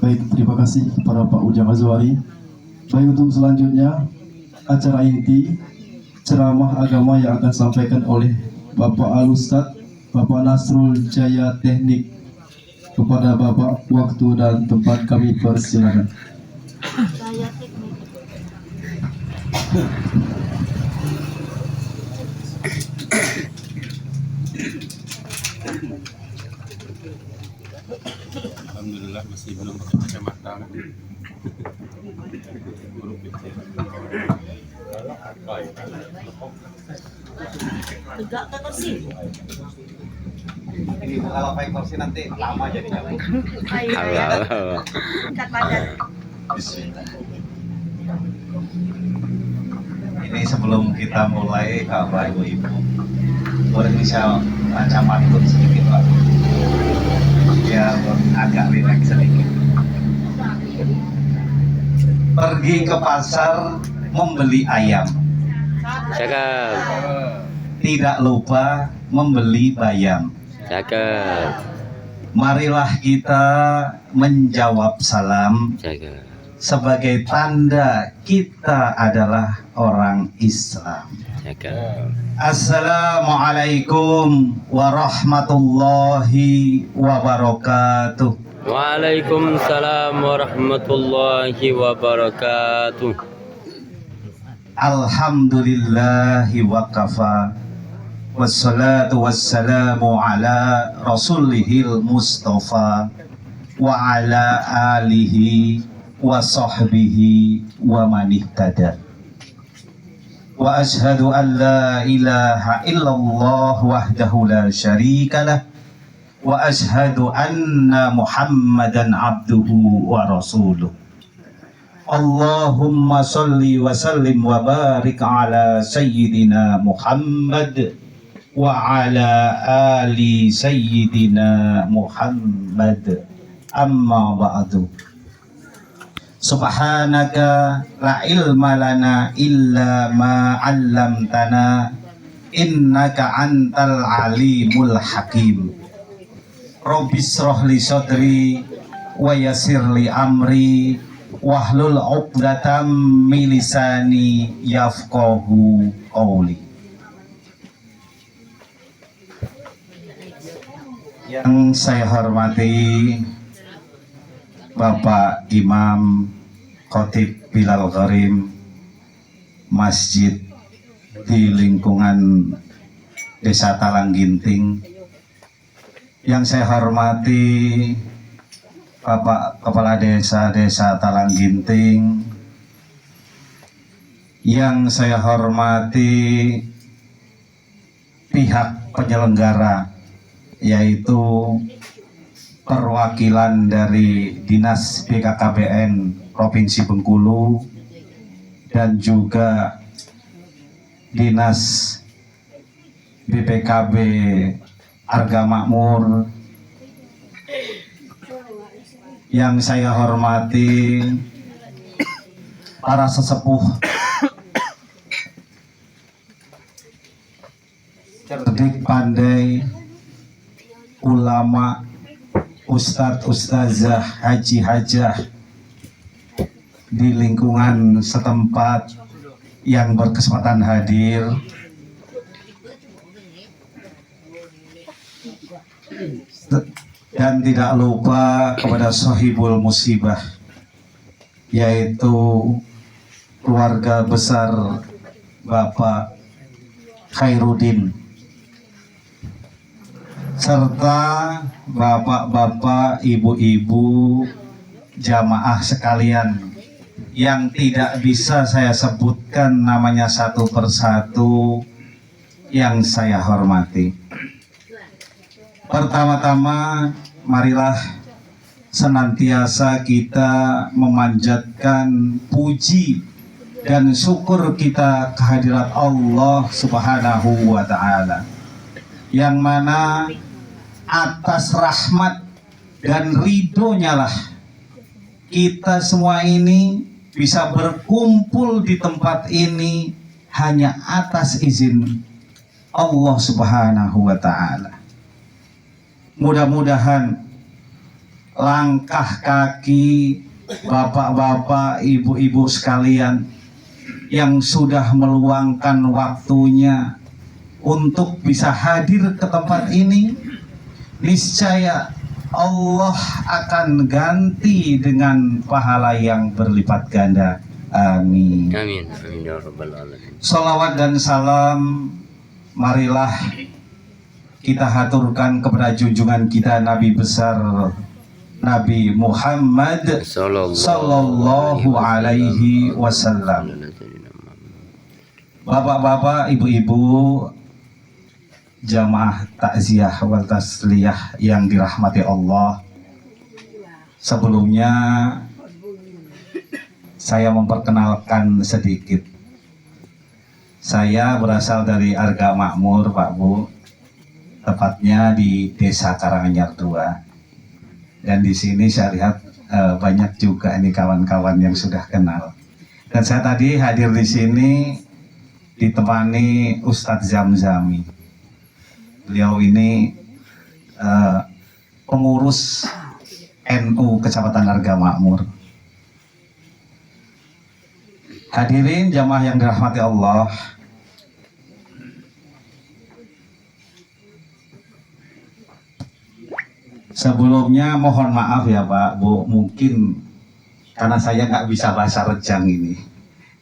Baik, terima kasih kepada Pak Ujang Azwari. Baik, untuk selanjutnya acara inti ceramah agama yang akan disampaikan oleh Bapak Al-Ustadz Bapak Nasrul Jaya Teknik. Kepada Bapak, waktu dan tempat kami persilakan. Jaya Teknik. Alhamdulillah masih belum pakai kacamata. Tegak ke kursi. Ini kalau pakai kursi nanti lama jadinya. Ayo ya. Angkat badan. Ini sebelum kita mulai, Bapak Ibu, boleh bisa baca pantun sedikit, Pak, biar agak rileks sedikit. Pergi ke pasar membeli ayam, Cakep, tidak lupa membeli bayam. cakep, Marilah kita menjawab salam cakep. sebagai tanda kita adalah orang Islam. Cakep. Assalamualaikum warahmatullahi wabarakatuh. Waalaikumsalam warahmatullahi wabarakatuh. Alhamdulillahi wa kafa. Wassalatu wassalamu ala rasulihil mustafa wa ala alihi wa sahbihi wa man ihtada. Wa ashhadu an la ilaha illallah wahdahu la syarika lah wa ashhadu anna Muhammadan abduhu wa rasuluh. Allahumma salli wa sallim wa barik ala sayyidina Muhammad wa ala ali sayyidina Muhammad. Amma ba'du. Subhanaka la ilma lana illa ma 'allamtana innaka antal alimul hakim. Rabbis shrah li sadri wa yassir li amri wahlul 'uqdatam min lisani yafqahu qawli. Yang saya hormati Bapak Imam Khotib Bilal Gharim Masjid di lingkungan Desa Talang Ginting. Yang saya hormati Bapak Kepala Desa Talang Ginting. Yang saya hormati pihak penyelenggara, yaitu perwakilan dari Dinas BKKBN Provinsi Bengkulu dan juga Dinas BPKB Arga Makmur. Yang saya hormati para sesepuh, cerdik pandai, ulama, ustadz, ustazah, haji, hajah di lingkungan setempat yang berkesempatan hadir. Dan tidak lupa kepada sahibul musibah, yaitu keluarga besar Bapak Khairuddin, serta bapak-bapak, ibu-ibu, jamaah sekalian yang tidak bisa saya sebutkan namanya satu persatu yang saya hormati. Pertama-tama, marilah senantiasa kita memanjatkan puji dan syukur kita kehadirat Allah Subhanahu wa Ta'ala, yang mana atas rahmat dan ridhonya lah kita semua ini bisa berkumpul di tempat ini hanya atas izin Allah Subhanahu wa Ta'ala. Mudah-mudahan langkah kaki bapak-bapak, ibu-ibu sekalian yang sudah meluangkan waktunya untuk bisa hadir ke tempat ini. Niscaya Allah akan ganti dengan pahala yang berlipat ganda. Amin. Amin. Amin ya rabbal alamin. Salawat dan salam marilah kita haturkan kepada junjungan kita Nabi besar Nabi Muhammad sallallahu alaihi wasallam. Bapak-bapak, ibu-ibu, jamaah takziah wal tasliyah yang dirahmati Allah. Sebelumnya saya memperkenalkan sedikit. Saya berasal dari Arga Makmur, Pak Bu, tepatnya di Desa Karanganyar 2. Dan di sini saya lihat banyak juga ini kawan-kawan yang sudah kenal. Dan saya tadi hadir di sini ditemani Ustadz Zamzami. Beliau ini pengurus NU Kecamatan Arga Makmur. Hadirin jamaah yang dirahmati Allah. Sebelumnya mohon maaf ya Pak Bu, mungkin karena saya nggak bisa bahasa Rejang ini.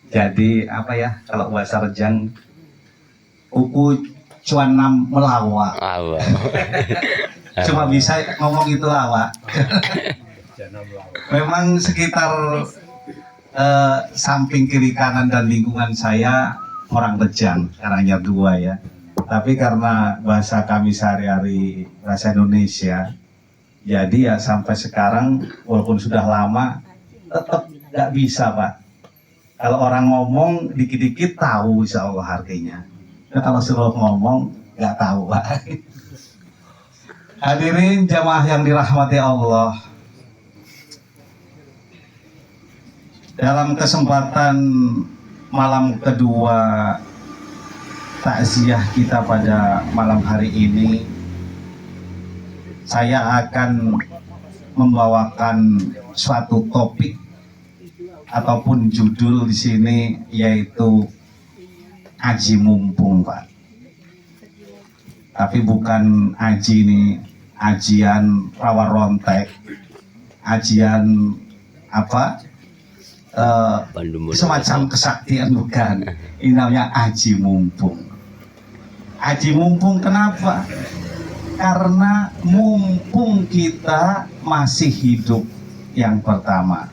Jadi apa ya, kalau bahasa Rejang uku cuanam melawa. Cuma bisa ngomong itu lawa. Memang sekitar samping kiri kanan dan lingkungan saya orang Rejang, Karanganyar 2 ya. Tapi karena bahasa kami sehari-hari bahasa Indonesia, jadi ya sampai sekarang walaupun sudah lama tetap nggak bisa Pak. Kalau orang ngomong dikit-dikit tahu insya Allah artinya. Nah, kalau suruh ngomong nggak tahu Pak. Hadirin jamaah yang dirahmati Allah. Dalam kesempatan malam kedua takziah kita pada malam hari ini, saya akan membawakan suatu topik ataupun judul di sini, yaitu aji mumpung Pak. Tapi bukan aji ini ajian rawa rontek, ajian apa semacam kesaktian, bukan. Ini namanya aji mumpung. Aji mumpung kenapa? Karena mumpung kita masih hidup, yang pertama.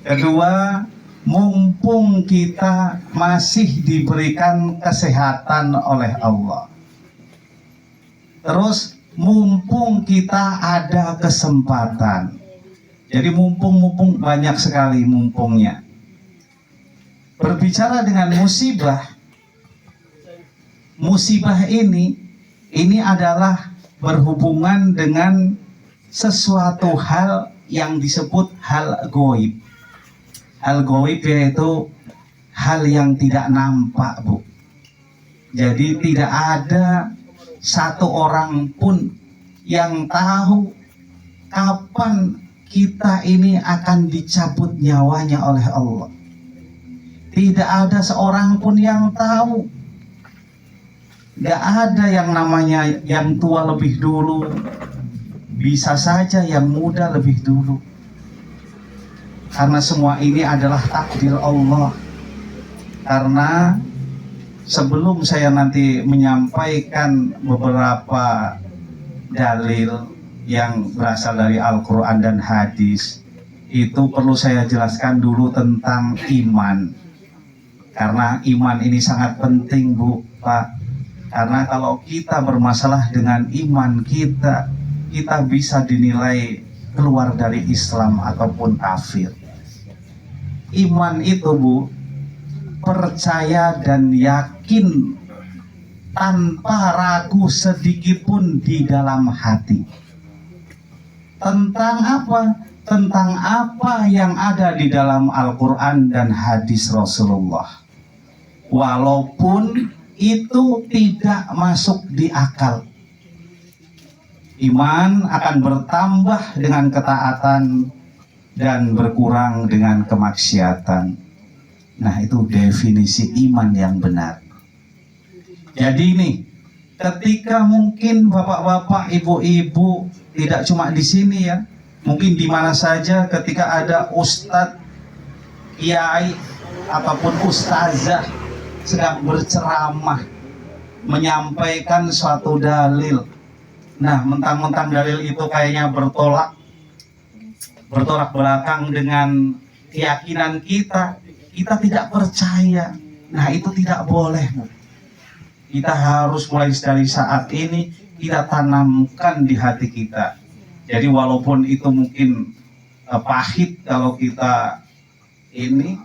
Kedua, mumpung kita masih diberikan kesehatan oleh Allah. Terus mumpung kita ada kesempatan. Jadi mumpung banyak sekali mumpungnya. Berbicara dengan musibah ini adalah berhubungan dengan sesuatu hal yang disebut hal goib. Hal goib yaitu hal yang tidak nampak Bu. Jadi tidak ada satu orang pun yang tahu kapan kita ini akan dicabut nyawanya oleh Allah. Tidak ada seorang pun yang tahu. Gak ada yang namanya yang tua lebih dulu. Bisa saja yang muda lebih dulu. Karena semua ini adalah takdir Allah. Karena sebelum saya nanti menyampaikan beberapa dalil yang berasal dari Al-Quran dan hadis, itu perlu saya jelaskan dulu tentang iman. Karena iman ini sangat penting Bu, Pak. Karena kalau kita bermasalah dengan iman kita bisa dinilai keluar dari Islam ataupun kafir. Iman itu Bu, percaya dan yakin tanpa ragu sedikit pun di dalam hati. Tentang apa? Tentang apa yang ada di dalam Al-Quran dan hadis Rasulullah. Walaupun itu tidak masuk di akal. Iman akan bertambah dengan ketaatan dan berkurang dengan kemaksiatan. Nah, itu definisi iman yang benar. Jadi nih, ketika mungkin bapak-bapak, ibu-ibu tidak cuma di sini ya, mungkin di mana saja ketika ada ustadz, kiai ataupun ustazah sedang berceramah menyampaikan suatu dalil. Nah, mentang-mentang dalil itu kayaknya bertolak belakang dengan keyakinan kita tidak percaya. Nah, itu tidak boleh, Bu. Kita harus mulai dari saat ini kita tanamkan di hati kita. Jadi walaupun itu mungkin pahit kalau kita ini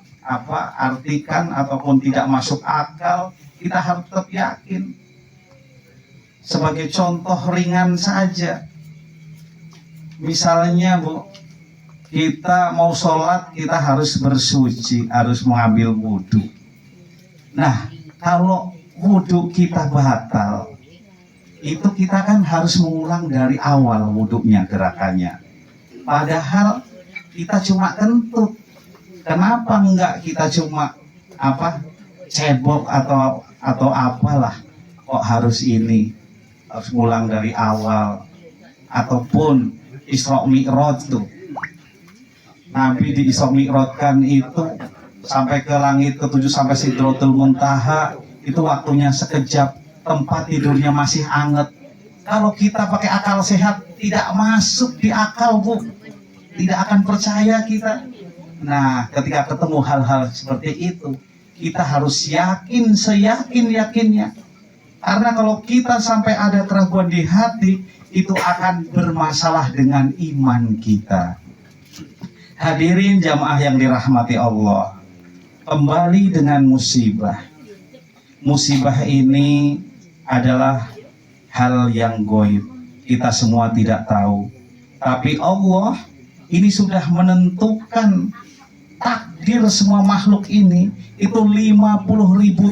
artikan ataupun tidak masuk akal, kita harus tetap yakin. Sebagai contoh ringan saja, misalnya Bu, kita mau sholat, kita harus bersuci, harus mengambil wudhu. Nah, kalau wudhu kita batal, itu kita kan harus mengulang dari awal wudhunya, gerakannya. Padahal kita cuma kentut. Kenapa enggak kita cuma cebok atau apalah? Kok harus ini? Harus ngulang dari awal. Ataupun Isra Mi'raj tuh, Nabi di Isra Mi'rajkan itu sampai ke langit ke-7 sampai Sidratul Muntaha, itu waktunya sekejap, tempat tidurnya masih anget. Kalau kita pakai akal sehat tidak masuk di akal, Bu, tidak akan percaya kita. Nah, ketika ketemu hal-hal seperti itu, kita harus yakin seyakin-yakinnya. Karena kalau kita sampai ada keraguan di hati, itu akan bermasalah dengan iman kita. Hadirin jamaah yang dirahmati Allah, kembali dengan musibah. Musibah ini adalah hal yang gaib. Kita semua tidak tahu. Tapi Allah ini sudah menentukan takdir semua makhluk ini itu 50.000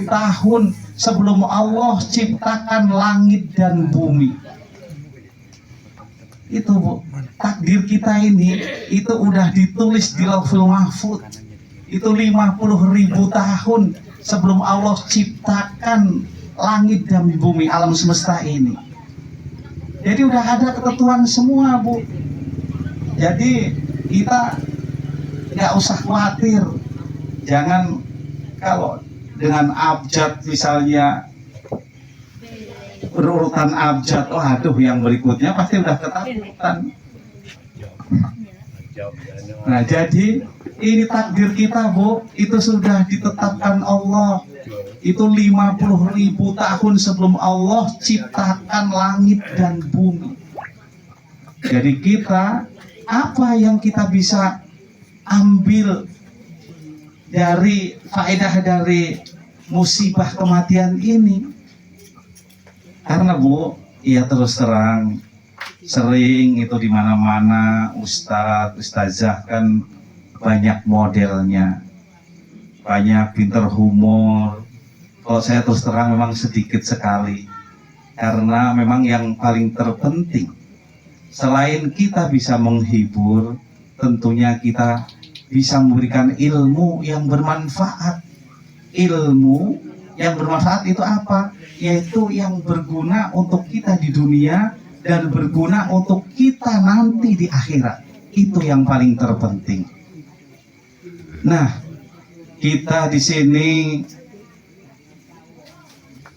tahun sebelum Allah ciptakan langit dan bumi. Itu, Bu, takdir kita ini itu udah ditulis di Lauhul Mahfuz. Itu 50.000 tahun sebelum Allah ciptakan langit dan bumi, alam semesta ini. Jadi udah ada ketentuan semua, Bu. Jadi kita nggak usah khawatir. Jangan kalau dengan abjad misalnya berurutan abjad, aduh yang berikutnya pasti udah ketakutan. Nah, jadi ini takdir kita, Bu, itu sudah ditetapkan Allah. Itu 50.000 tahun sebelum Allah ciptakan langit dan bumi. Jadi kita, apa yang kita bisa ambil dari faedah dari musibah kematian ini? Karena, Bu, ya terus terang sering itu di mana-mana ustazah kan banyak modelnya, banyak pinter humor. Kalau saya terus terang memang sedikit sekali, karena memang yang paling terpenting selain kita bisa menghibur, tentunya kita bisa memberikan ilmu yang bermanfaat. Ilmu yang bermanfaat itu apa? Yaitu yang berguna untuk kita di dunia dan berguna untuk kita nanti di akhirat. Itu yang paling terpenting. Nah, kita di sini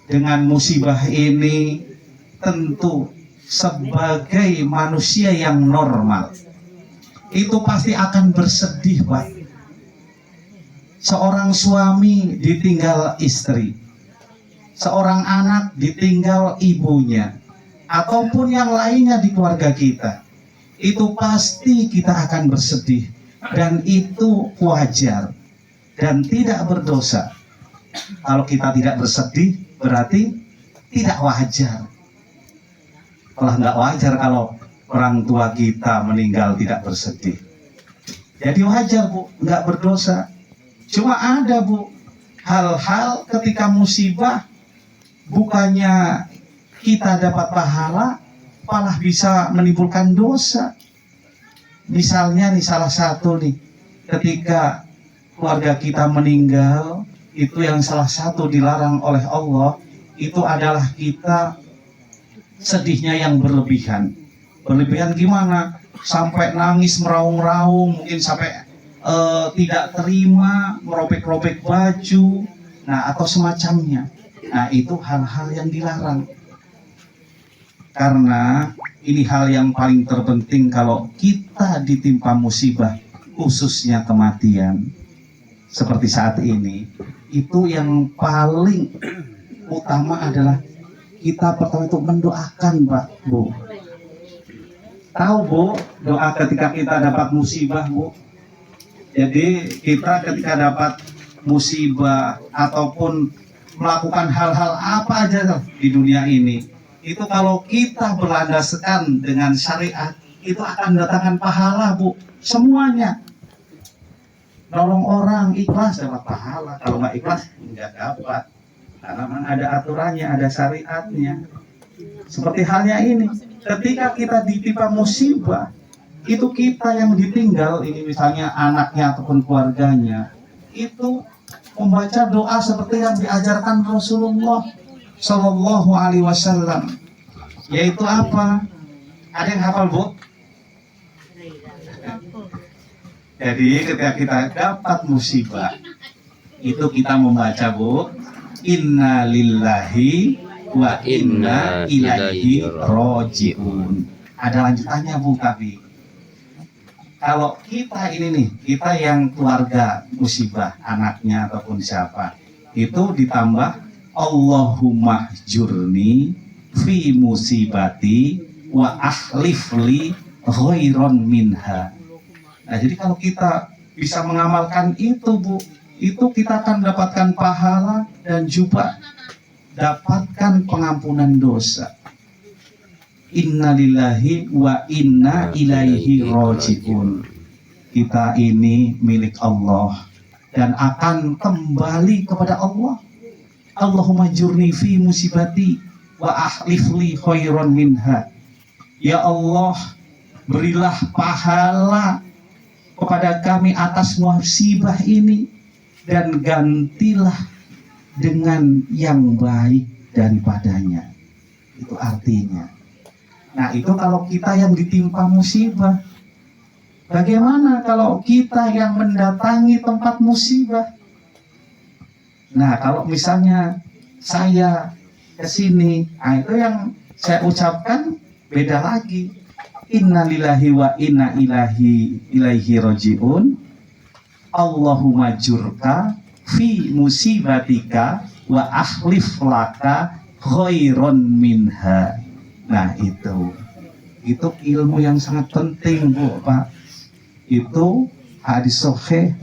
dengan musibah ini tentu sebagai manusia yang normal itu pasti akan bersedih, Pak. Seorang suami ditinggal istri, seorang anak ditinggal ibunya, ataupun yang lainnya di keluarga kita, itu pasti kita akan bersedih, dan itu wajar dan tidak berdosa. Kalau kita tidak bersedih berarti tidak wajar. Malah nggak wajar kalau orang tua kita meninggal tidak bersedih. Jadi wajar, Bu, nggak berdosa. Cuma ada, Bu, hal-hal ketika musibah bukannya kita dapat pahala, malah bisa menimbulkan dosa. Misalnya nih salah satu nih, ketika keluarga kita meninggal, itu yang salah satu dilarang oleh Allah, itu adalah kita sedihnya yang berlebihan. Berlebihan gimana? Sampai nangis meraung-raung, mungkin sampai tidak terima, merobek-robek baju, nah atau semacamnya. Nah itu hal-hal yang dilarang. Karena ini hal yang paling terpenting kalau kita ditimpa musibah, khususnya kematian seperti saat ini, itu yang paling utama adalah kita pertama itu mendoakan, Pak, Bu. Tahu, Bu, doa ketika kita dapat musibah, Bu. Jadi kita ketika dapat musibah ataupun melakukan hal-hal apa aja di dunia ini, itu kalau kita berlandaskan dengan syariat, itu akan mendatangkan pahala, Bu. Semuanya. Nolong orang ikhlas dapat pahala, kalau nggak ikhlas nggak dapat. Karena memang ada aturannya, ada syariatnya. Seperti halnya ini, ketika kita ditimpa musibah, itu kita yang ditinggal, ini misalnya anaknya ataupun keluarganya, itu membaca doa seperti yang diajarkan Rasulullah Shallallahu Alaihi Wasallam, yaitu apa? Ada yang hafal, Bu? Jadi ketika kita dapat musibah, itu kita membaca, Bu, Inna lillahi wa inna ilaihi roji'un. Ada lanjutannya, Bu, tapi kalau kita ini nih, kita yang keluarga musibah, anaknya ataupun siapa, itu ditambah Allahumma jurni fi musibati wa akhlifli khairon minha. Nah, jadi kalau kita bisa mengamalkan itu, Bu, itu kita akan mendapatkan pahala dan juga dapatkan pengampunan dosa. Innalillahi wa inna ilaihi roji'un. Kita ini milik Allah dan akan kembali kepada Allah. Allahumma jurni fi musibati wa akhlifli khairan minha. Ya Allah, berilah pahala kepada kami atas musibah ini dan gantilah dengan yang baik daripadanya. Itu artinya. Nah, itu kalau kita yang ditimpa musibah. Bagaimana kalau kita yang mendatangi tempat musibah? Nah, kalau misalnya saya ke sini, nah itu yang saya ucapkan beda lagi. Innalillahi wa inna ilaihi roji'un. Allahumma jurka fi musibatika wa akhlif laka khairon minha. Nah, itu ilmu yang sangat penting, Bu, Pak. Itu hadis sahih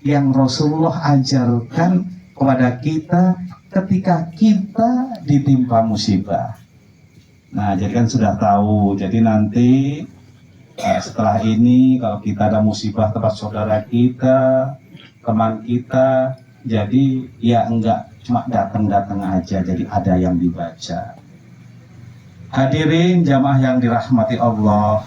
yang Rasulullah ajarkan kepada kita ketika kita ditimpa musibah. Nah, jadi kan sudah tahu. Jadi nanti setelah ini kalau kita ada musibah tempat saudara kita, teman kita, jadi ya enggak cuma datang-datang aja, jadi ada yang dibaca. Hadirin jamaah yang dirahmati Allah,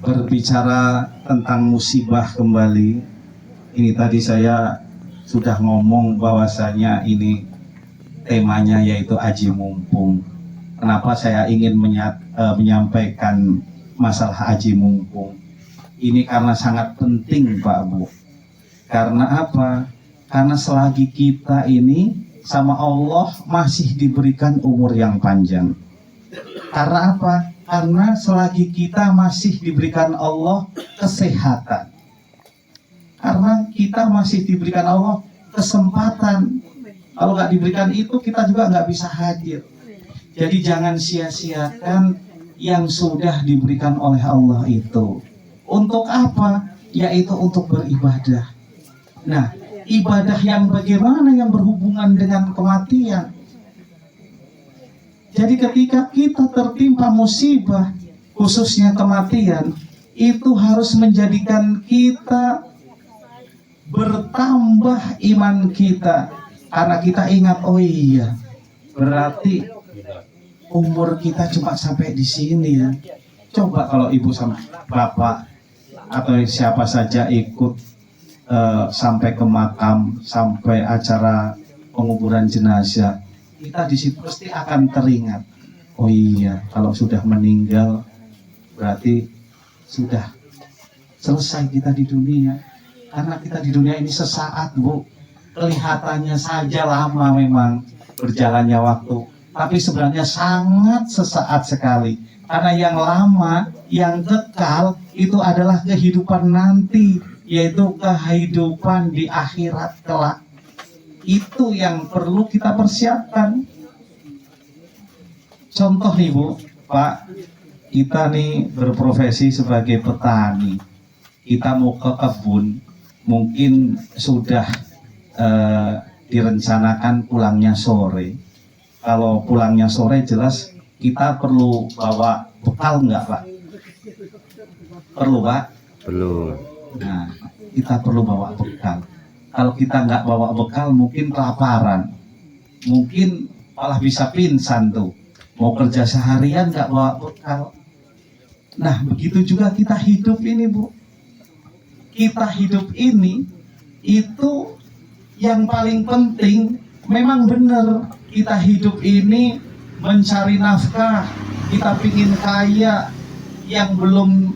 berbicara tentang musibah kembali, ini tadi saya sudah ngomong bahwasanya ini temanya yaitu Haji Mumpung. Kenapa saya ingin menyampaikan masalah Haji Mumpung? Ini karena sangat penting, Pak, Bu. Karena apa? Karena selagi kita ini sama Allah masih diberikan umur yang panjang. Karena apa? Karena selagi kita masih diberikan Allah kesehatan. Karena kita masih diberikan Allah kesempatan. Kalau nggak diberikan itu, kita juga nggak bisa hadir. Jadi jangan sia-siakan yang sudah diberikan oleh Allah itu. Untuk apa? Yaitu untuk beribadah. Nah, ibadah yang bagaimana yang berhubungan dengan kematian? Jadi ketika kita tertimpa musibah, khususnya kematian, itu harus menjadikan kita bertambah iman kita. Karena kita ingat, oh iya, Berarti umur kita cuma sampai di sini ya. Coba kalau ibu sama bapak atau siapa saja ikut sampai ke makam, sampai acara penguburan jenazah, kita di situ pasti akan teringat. Oh iya, kalau sudah meninggal berarti sudah selesai kita di dunia. Karena kita di dunia ini sesaat, Bu. Kelihatannya saja lama memang berjalannya waktu, tapi sebenarnya sangat sesaat sekali. Karena yang lama, yang kekal itu adalah kehidupan nanti, yaitu kehidupan di akhirat kelak. Itu yang perlu kita persiapkan. Contoh nih Bu, Pak, kita nih berprofesi sebagai petani. Kita mau ke kebun, mungkin sudah direncanakan pulangnya sore. Kalau pulangnya sore jelas kita perlu bawa bekal nggak Pak? Perlu Pak? Perlu. Nah, kita perlu bawa bekal. Kalau kita nggak bawa bekal mungkin kelaparan. Mungkin malah bisa pingsan tuh. Mau kerja seharian nggak bawa bekal. Nah, begitu juga kita hidup ini Bu. Kita hidup ini itu yang paling penting. Memang benar kita hidup ini mencari nafkah, kita pingin kaya, yang belum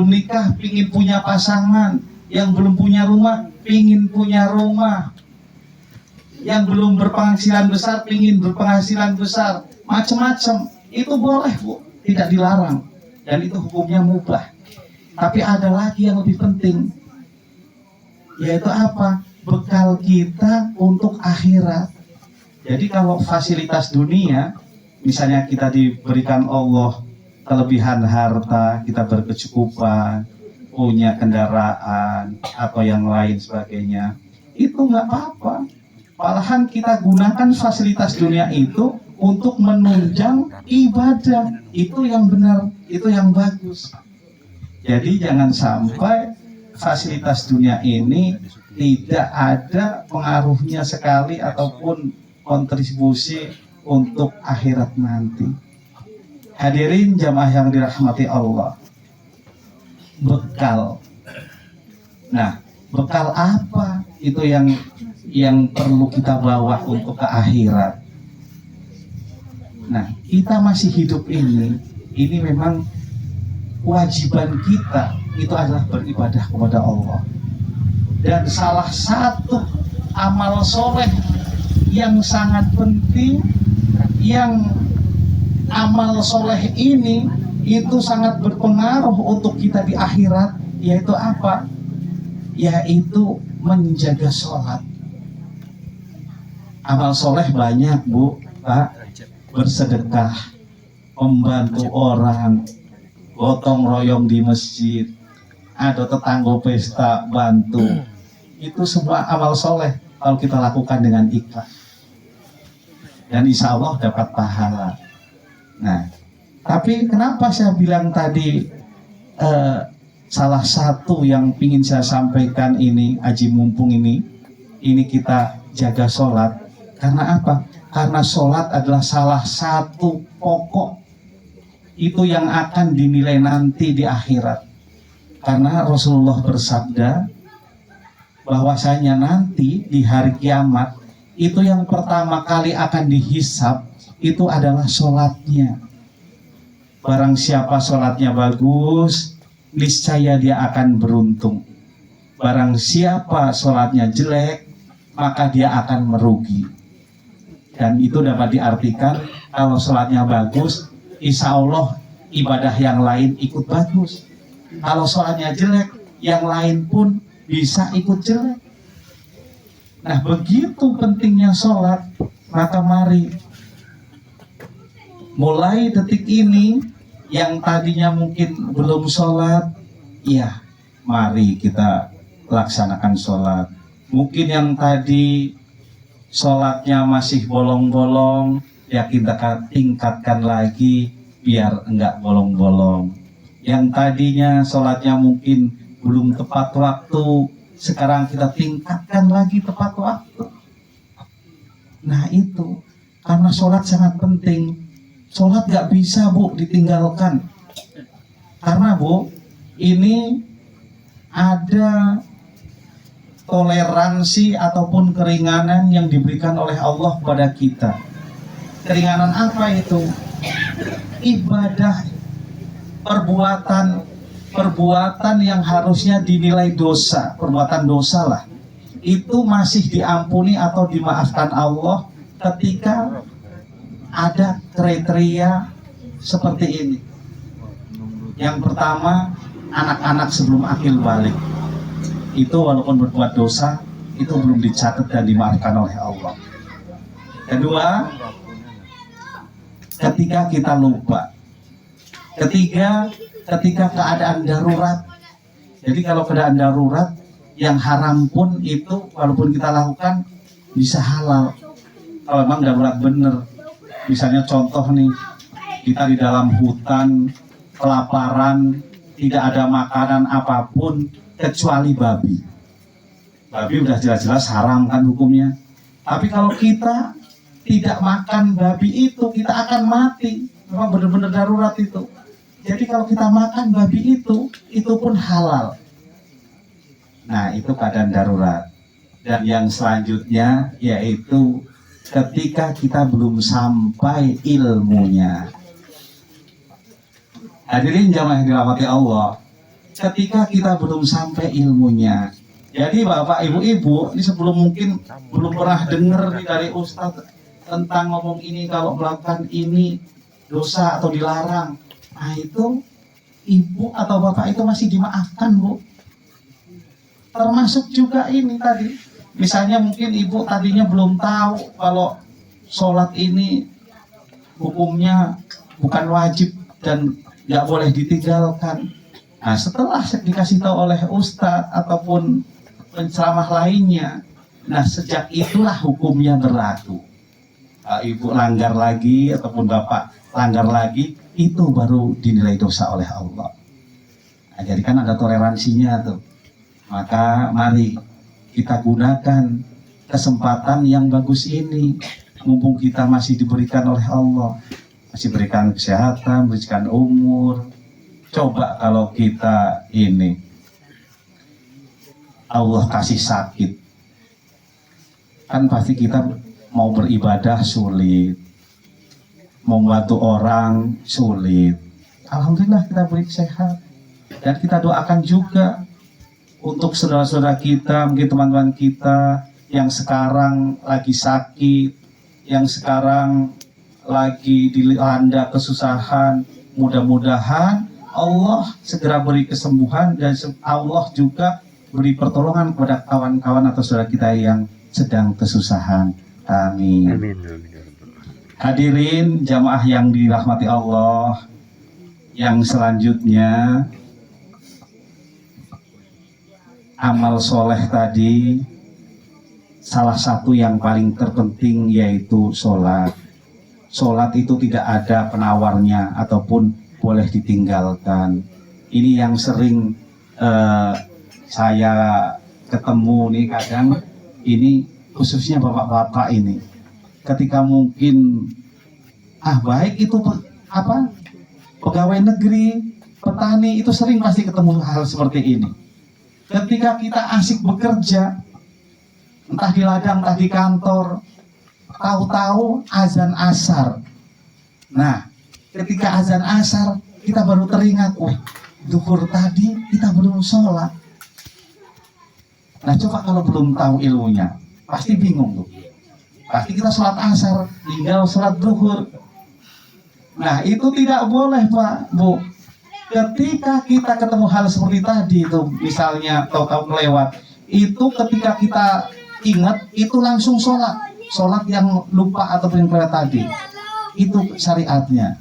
nikah pingin punya pasangan, yang belum punya rumah pingin punya rumah, yang belum berpenghasilan besar pingin berpenghasilan besar, macam-macam. Itu boleh Bu, tidak dilarang, dan itu hukumnya mubah. Tapi ada lagi yang lebih penting, yaitu apa? Bekal kita untuk akhirat. Jadi kalau fasilitas dunia, misalnya kita diberikan Allah kelebihan harta, kita berkecukupan, punya kendaraan, atau yang lain sebagainya, itu nggak apa-apa. Malahan kita gunakan fasilitas dunia itu untuk menunjang ibadah. Itu yang benar, itu yang bagus. Jadi jangan sampai fasilitas dunia ini tidak ada pengaruhnya sekali ataupun kontribusi untuk akhirat nanti. Hadirin jamaah yang dirahmati Allah. Bekal. Nah, bekal apa itu yang perlu kita bawa untuk ke akhirat? Nah, kita masih hidup ini memang kewajiban kita itu adalah beribadah kepada Allah. Dan salah satu amal soleh yang sangat penting, yang amal soleh ini itu sangat berpengaruh untuk kita di akhirat, yaitu apa? Yaitu menjaga sholat. Amal soleh banyak Bu, Pak. Bersedekah, membantu orang, gotong royong di masjid, ada tetangga pesta bantu. Itu semua amal soleh kalau kita lakukan dengan ikhlas, dan insya Allah dapat pahala. Nah, tapi kenapa saya bilang tadi salah satu yang ingin saya sampaikan ini, Aji mumpung ini kita jaga sholat. Karena apa? Karena sholat adalah salah satu pokok itu yang akan dinilai nanti di akhirat. Karena Rasulullah bersabda bahwasanya nanti di hari kiamat itu yang pertama kali akan dihisab itu adalah sholatnya. Barang siapa sholatnya bagus, niscaya dia akan beruntung. Barang siapa sholatnya jelek, maka dia akan merugi. Dan itu dapat diartikan kalau sholatnya bagus, insya Allah ibadah yang lain ikut bagus. Kalau sholatnya jelek, yang lain pun bisa ikut jelek. Nah, begitu pentingnya sholat, maka mari mulai detik ini yang tadinya mungkin belum sholat, ya mari kita laksanakan sholat. Mungkin yang tadi sholatnya masih bolong-bolong, ya kita tingkatkan lagi biar enggak bolong-bolong. Yang tadinya sholatnya mungkin belum tepat waktu, sekarang kita tingkatkan lagi tepat waktu. Nah itu, karena sholat sangat penting. Sholat gak bisa Bu ditinggalkan, karena Bu ini ada toleransi ataupun keringanan yang diberikan oleh Allah kepada kita. Keringanan apa itu? Ibadah, perbuatan yang harusnya dinilai dosa, perbuatan dosa lah, itu masih diampuni atau dimaafkan Allah ketika ada kriteria seperti ini. Yang pertama, anak-anak sebelum akil balik, itu walaupun berbuat dosa, itu belum dicatat dan dimaafkan oleh Allah. Kedua, ketika kita lupa. Ketiga, ketika keadaan darurat. Jadi kalau keadaan darurat, yang haram pun itu walaupun kita lakukan bisa halal. Kalau memang darurat bener. Misalnya contoh nih, kita di dalam hutan, kelaparan, tidak ada makanan apapun kecuali babi. Babi udah jelas-jelas haram kan hukumnya. Tapi kalau kita tidak makan babi itu, kita akan mati. Memang benar-benar darurat itu. Jadi kalau kita makan babi itu pun halal. Nah, itu keadaan darurat. Dan yang selanjutnya yaitu ketika kita belum sampai ilmunya. Hadirin jamaah yang dirahmati Allah, ketika kita belum sampai ilmunya. Jadi Bapak Ibu-ibu, ini sebelum mungkin belum pernah dengar dari Ustadz tentang ngomong ini, kalau melakukan ini dosa atau dilarang. Nah itu ibu atau bapak itu masih dimaafkan Bu. Termasuk juga ini tadi, misalnya mungkin ibu tadinya belum tahu kalau sholat ini hukumnya bukan wajib dan nggak boleh ditinggalkan. Nah setelah dikasih tahu oleh ustadz ataupun penceramah lainnya, nah sejak itulah hukumnya berlaku. Ibu langgar lagi ataupun bapak langgar lagi, itu baru dinilai dosa oleh Allah. Nah, jadi kan ada toleransinya tuh. Maka mari kita gunakan kesempatan yang bagus ini, mumpung kita masih diberikan oleh Allah, masih berikan kesehatan, berikan umur. Coba kalau kita ini Allah kasih sakit, kan pasti kita mau beribadah sulit, mau membantu orang sulit. Alhamdulillah kita beri sehat. Dan kita doakan juga untuk saudara-saudara kita, mungkin teman-teman kita yang sekarang lagi sakit, yang sekarang lagi dilanda kesusahan. Mudah-mudahan Allah segera beri kesembuhan dan Allah juga beri pertolongan kepada kawan-kawan atau saudara kita yang sedang kesusahan. Amin. Amin. Hadirin jamaah yang dirahmati Allah, yang selanjutnya amal soleh tadi salah satu yang paling terpenting yaitu sholat. Sholat itu tidak ada penawarnya ataupun boleh ditinggalkan. Ini yang sering saya ketemu nih kadang ini, khususnya bapak-bapak ini, ketika mungkin baik itu pegawai negeri, petani, itu sering pasti ketemu hal seperti ini. Ketika kita asik bekerja, entah di ladang, entah di kantor, tahu-tahu azan asar. Nah, ketika azan asar kita baru teringat, duhur tadi kita belum sholat. Nah, coba kalau belum tahu ilmunya, pasti bingung tuh. Pasti kita sholat asar, tinggal sholat duhur. Nah, itu tidak boleh Pak, Bu. Ketika kita ketemu hal seperti tadi itu, misalnya tahu-tahu kelewat, itu ketika kita ingat, itu langsung sholat. Sholat yang lupa atau yang kelewat tadi. Itu syariatnya.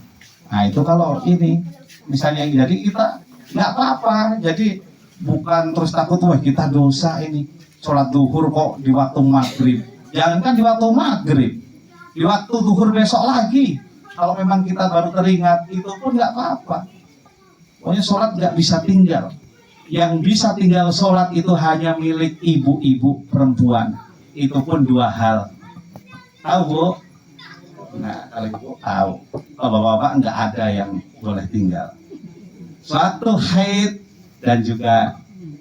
Nah, itu kalau ini, misalnya, jadi kita nggak apa-apa. Jadi bukan terus takut, kita dosa ini. Sholat duhur kok di waktu maghrib. Jangankan di waktu maghrib, di waktu duhur besok lagi. Kalau memang kita baru teringat, itu pun nggak apa-apa. Pokoknya sholat nggak bisa tinggal. Yang bisa tinggal sholat itu hanya milik ibu-ibu perempuan. Itu pun dua hal. Tahu Bu? Nah, kalau ibu tahu, bapak-bapak nggak ada yang boleh tinggal. Suatu haid dan juga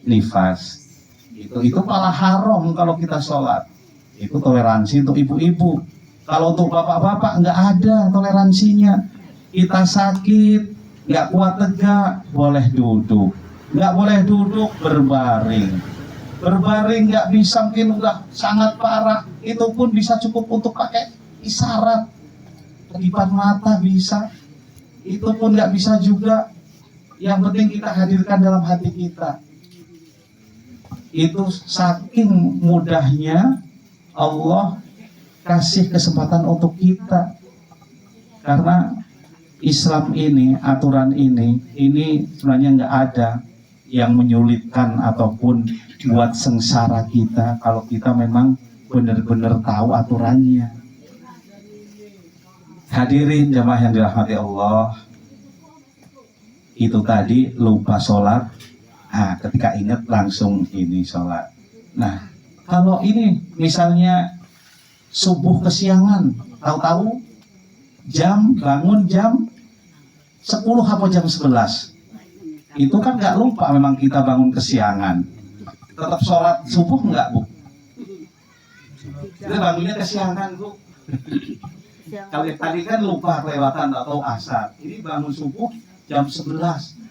nifas, itu malah haram kalau kita sholat. Itu toleransi untuk ibu-ibu. Kalau untuk bapak-bapak nggak ada toleransinya. Kita sakit, nggak kuat tegak, boleh duduk. Nggak boleh duduk, berbaring. Berbaring nggak bisa, mungkin udah sangat parah. Itu pun bisa cukup untuk pakai isyarat. Kedip mata bisa. Itu pun nggak bisa juga. Yang penting kita hadirkan dalam hati kita. Itu saking mudahnya Allah kasih kesempatan untuk kita. Karena Islam ini, aturan ini sebenarnya nggak ada yang menyulitkan ataupun buat sengsara kita kalau kita memang benar-benar tahu aturannya. Hadirin jamaah yang dirahmati Allah, itu tadi lupa sholat, nah ketika ingat langsung ini sholat. Nah kalau ini misalnya subuh kesiangan, tahu-tahu bangun jam 10 atau jam 11, itu kan nggak lupa memang kita bangun kesiangan, tetap sholat subuh nggak Bu? Itu bangunnya kesiangan Bu. Kalau tadi kan lupa kelewatan atau asar, ini bangun subuh jam 11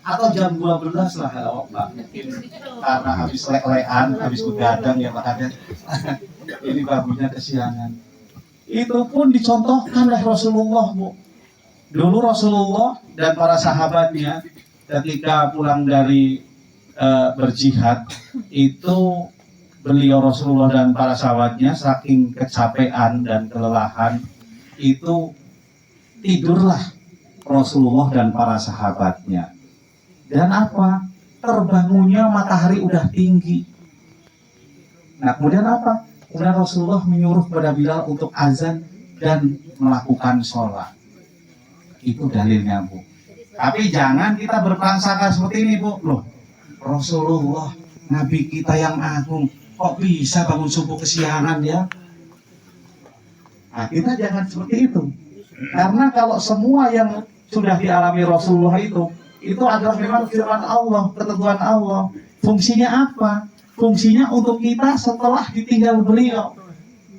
atau jam 12 lah kalau karena habis lek-lekan, habis begadang ya makanya ini bangunnya kesiangan. Itu pun dicontohkan oleh Rasulullah Bu. Dulu Rasulullah dan para sahabatnya ketika pulang dari berjihad, itu beliau Rasulullah dan para sahabatnya saking kecapean dan kelelahan, itu tidurlah Rasulullah dan para sahabatnya. Dan apa? Terbangunnya matahari udah tinggi. Nah kemudian apa? Kemudian Rasulullah menyuruh kepada Bilal untuk azan dan melakukan sholat. Itu dalilnya Bu. Tapi jangan kita berprasangka seperti ini Bu. Loh, Rasulullah, Nabi kita yang agung, kok bisa bangun subuh kesiangan ya? Nah kita jangan seperti itu. Karena kalau semua yang sudah dialami Rasulullah itu adalah memang firman Allah, ketentuan Allah. Fungsinya apa? Fungsinya untuk kita setelah ditinggal beliau.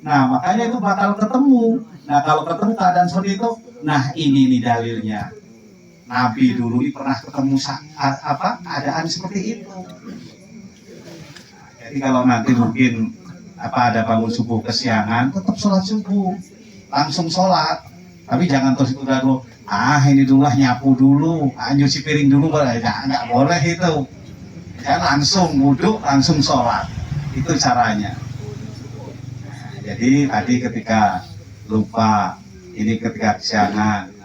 Nah makanya itu bakal ketemu. Nah kalau ketemu keadaan seperti itu, nah ini nih dalilnya. Nabi dulu ini pernah ketemu keadaan seperti itu. Jadi kalau nanti mungkin ada bangun subuh kesiangan, tetap sholat subuh, langsung sholat. Tapi jangan terus itu dulu. Ini dulu lah nyapu dulu, nyuci piring dulu, nggak boleh itu. Ya langsung wudhu, langsung sholat. Itu caranya. Nah, jadi tadi ketika lupa, ini ketika kesiangan.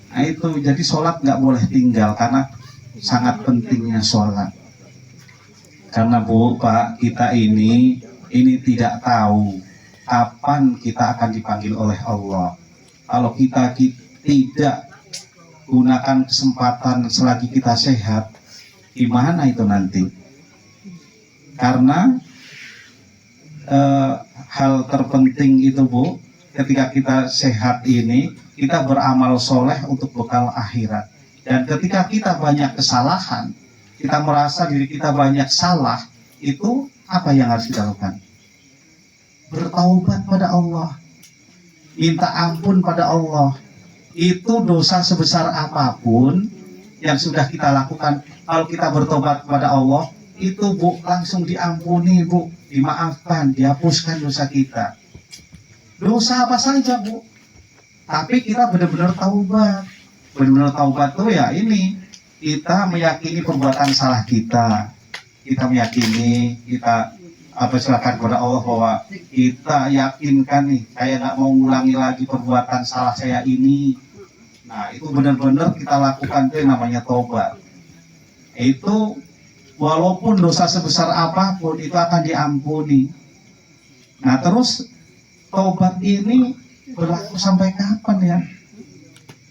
Nah itu jadi sholat nggak boleh tinggal karena sangat pentingnya sholat. Karena Bu, Pak, kita ini tidak tahu kapan kita akan dipanggil oleh Allah. Kalau kita tidak gunakan kesempatan selagi kita sehat, gimana itu nanti? Karena hal terpenting itu Bu, ketika kita sehat ini, kita beramal soleh untuk bekal akhirat. Dan ketika kita banyak kesalahan, kita merasa diri kita banyak salah, itu apa yang harus kita lakukan? Bertaubat pada Allah, minta ampun pada Allah. Itu dosa sebesar apapun yang sudah kita lakukan, kalau kita bertobat kepada Allah, itu Bu langsung diampuni Bu, dimaafkan, dihapuskan dosa kita. Dosa apa saja Bu, tapi kita benar-benar taubat. Benar-benar taubat tuh ya ini, kita meyakini perbuatan salah kita. Kita meyakini, kita silakan kepada Allah bahwa kita yakinkan nih, saya nggak mau ulangi lagi perbuatan salah saya ini. Nah itu benar-benar kita lakukan, itu yang namanya taubat. Itu walaupun dosa sebesar apapun itu akan diampuni. Nah terus taubat ini berlaku sampai kapan ya?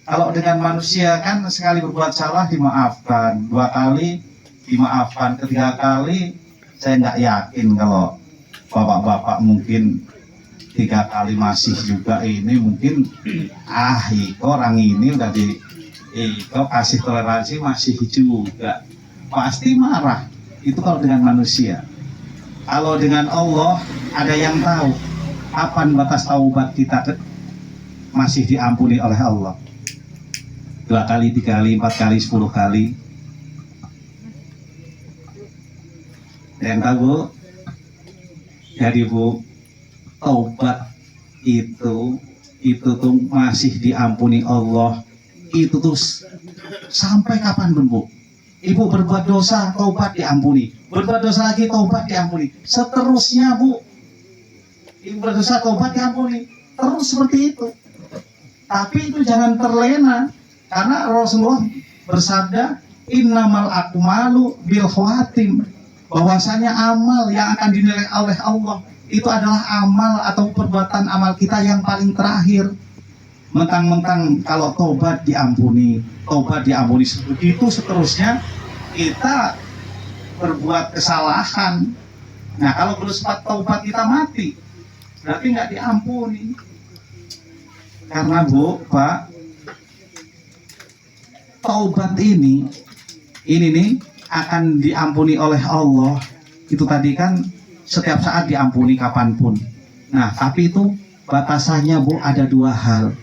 Kalau dengan manusia kan sekali berbuat salah dimaafkan, 2 kali dimaafkan, 3 kali saya nggak yakin kalau bapak-bapak mungkin 3 kali masih juga ini mungkin orang ini udah kasih toleransi masih juga pasti marah. Itu kalau dengan manusia. Kalau dengan Allah ada yang tahu kapan batas taubat kita masih diampuni oleh Allah. 2 kali, 3 kali, 4 kali, 10 kali. Yang tahu Bu? Jadi Bu, taubat itu tuh masih diampuni Allah. Itu tuh sampai kapan Bu? Ibu berbuat dosa, taubat diampuni. Berbuat dosa lagi, taubat diampuni. Seterusnya Bu. Ibu berdosa, taubat diampuni. Terus seperti itu. Tapi itu jangan terlena. Karena Rasulullah bersabda, innamal akmalu bil khawatim. Bahwasanya amal yang akan dinilai oleh Allah itu adalah amal atau perbuatan amal kita yang paling terakhir. Mentang-mentang kalau tobat diampuni begitu seterusnya kita berbuat kesalahan. Nah kalau belum sempat taubat kita mati, berarti nggak diampuni. Karena Bu, Pak, taubat ini nih akan diampuni oleh Allah. Itu tadi kan setiap saat diampuni kapanpun. Nah tapi itu batasannya Bu, ada 2 hal.